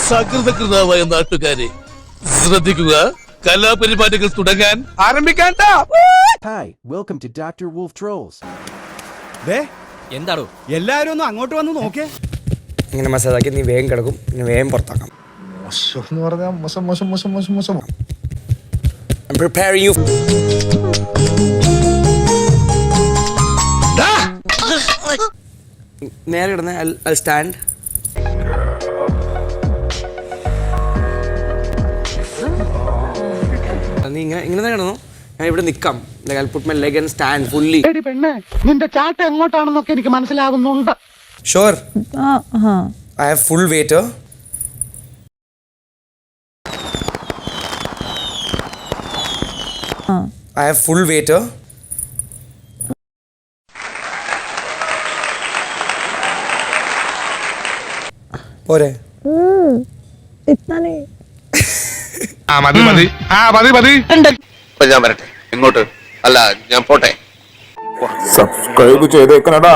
സകൃതകൃതാവായ നാട്ടുകാരെ ശ്രദ്ധിക്കുക, കലാപരിപാടികൾ തുടങ്ങാൻ ആരംഭിക്കാൻ. Hi, welcome to Dr. Wolf Trolls. എന്താണോ എല്ലാരും ഒന്ന് അങ്ങോട്ട് വന്ന് നോക്കേ. ഇങ്ങനെ മസാലാക്കി നീ വേഗം കിടക്കും, പിന്നെ വേഗം പുറത്താക്കാം. മോശം എന്ന് പറഞ്ഞാൽ മോശം മോശം മോശം മോശം മോശം. I'm preparing you. നേരെ കിടന്ന് I'll stand. നീ ഇങ്ങനെ കിടന്നു, ഞാൻ ഇവിടെ നിൽക്കാം. I'll put my leg and stand fully. പെണ്ണെ, നിന്റെ ചാട്ട എങ്ങോട്ടാണെന്നൊക്കെ എനിക്ക് മനസ്സിലാകുന്നുണ്ട്. Sure. I have full weight. I have full weight. പോരെ? മതി മതി മതി മതി. ഞാൻ വരട്ടെ. ഇങ്ങോട്ട് അല്ല, ഞാൻ പോട്ടെ. സബ്സ്ക്രൈബ് ചെയ്തേക്കണടാ.